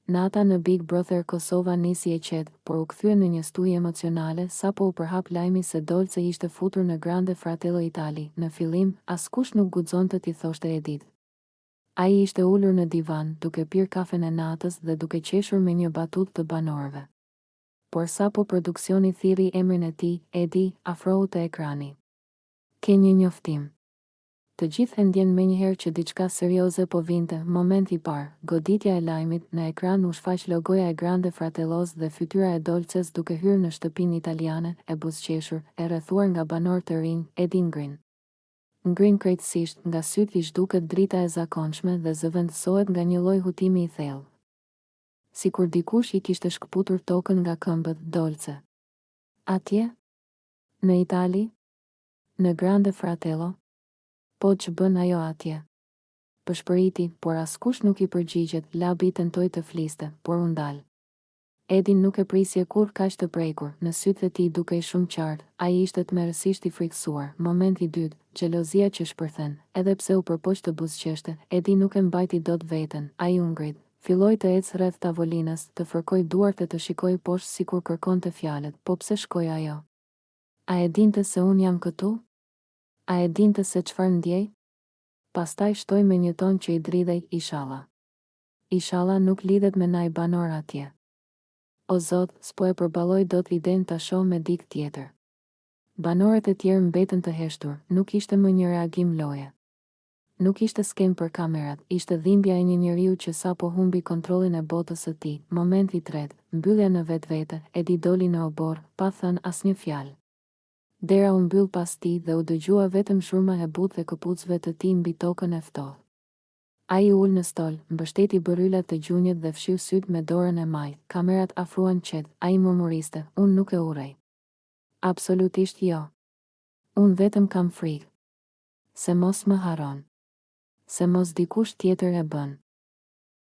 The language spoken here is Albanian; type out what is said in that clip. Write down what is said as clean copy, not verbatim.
Nata në Big Brother Kosova nisi e qetë, por u kthye në një stujë emocionale sapo u përhap lajmi se Dolce ishte futur në Grande Fratello Itali. Në fillim, askush nuk guxonte t'i thoshte Edit. Ai ishte ulur në divan, duke pirë kafen e natës dhe duke qeshur me një batutë të banorëve. Por sapo produksioni thirri emrin e tij, Edi afrohu te ekrani. Ke një njoftim. Të gjithë e ndjen menjëherë që diçka serioze po vinte. Momenti i parë, goditja e lajmit, në ekran u shfaq logoja e Grande Fratellos dhe fytyra e Dolces duke hyrë në shtëpinë italiane, e buzëqeshur, e rrethuar nga banorë të rinj. Edi ngrin krejtësisht, nga sytë i zhduket drita e zakonshme dhe zëvendësohet nga një lloj hutimi i thellë. Sikur dikush i kishte shkputur tokën nga këmbët. Dolce. Atje? Në Itali? Në Grande Fratello? Po që bën ajo atje? Pëshpëriti, por askush nuk i përgjigjet. Labi tentoi të fliste, por u ndal. Edin nuk e prisje kur kaq të prekur, në sytë e tij dukej shumë qartë, ai ishte tmerrësisht i frikësuar. Momenti i dytë, xhelozia që shpërthen, edhe pse u përpoq të buzëqeshte, Edi nuk e mbajti dot veten. Ai u ngrit, filloi të ecë rreth tavolinës, të fërkoi duart e të shikoi poshtë sikur kërkonte fjalët. Po pse shkoi ajo? A e dinte se un jam këtu? A e dinte se çfarë ndjej? Pastaj shtoi me një ton që i dridhej, inshallah. Inshallah nuk lidhet me naj banor atje. O Zot, s'po e përballoj dot idenë ta shoh me dikë tjetër. Banorët e tjerë mbetën të heshtur, nuk ishte më një reagim loje. Nuk ishte skem për kamerat, ishte dhimbja e një njeriu që sapo humbi kontrollin e botës së tij. Momenti i tretë, mbyllja në vetvete. Edi doli në obor, pa thënë asnjë fjalë. Dera u mbyll pas tij dhe u dëgjua vetëm shurma e butë dhe këpucëve të tij mbi tokën e ftohtë. Ai ul në stol, mbështeti bëryllat të gjunjët dhe fshiu syt me dorën e majtë. Kamerat afruan qetë, ai murmuriste, unë nuk e urrej. Absolutisht jo. Unë vetëm kam frikë. Se mos më haron. Se mos dikush tjetër e bën.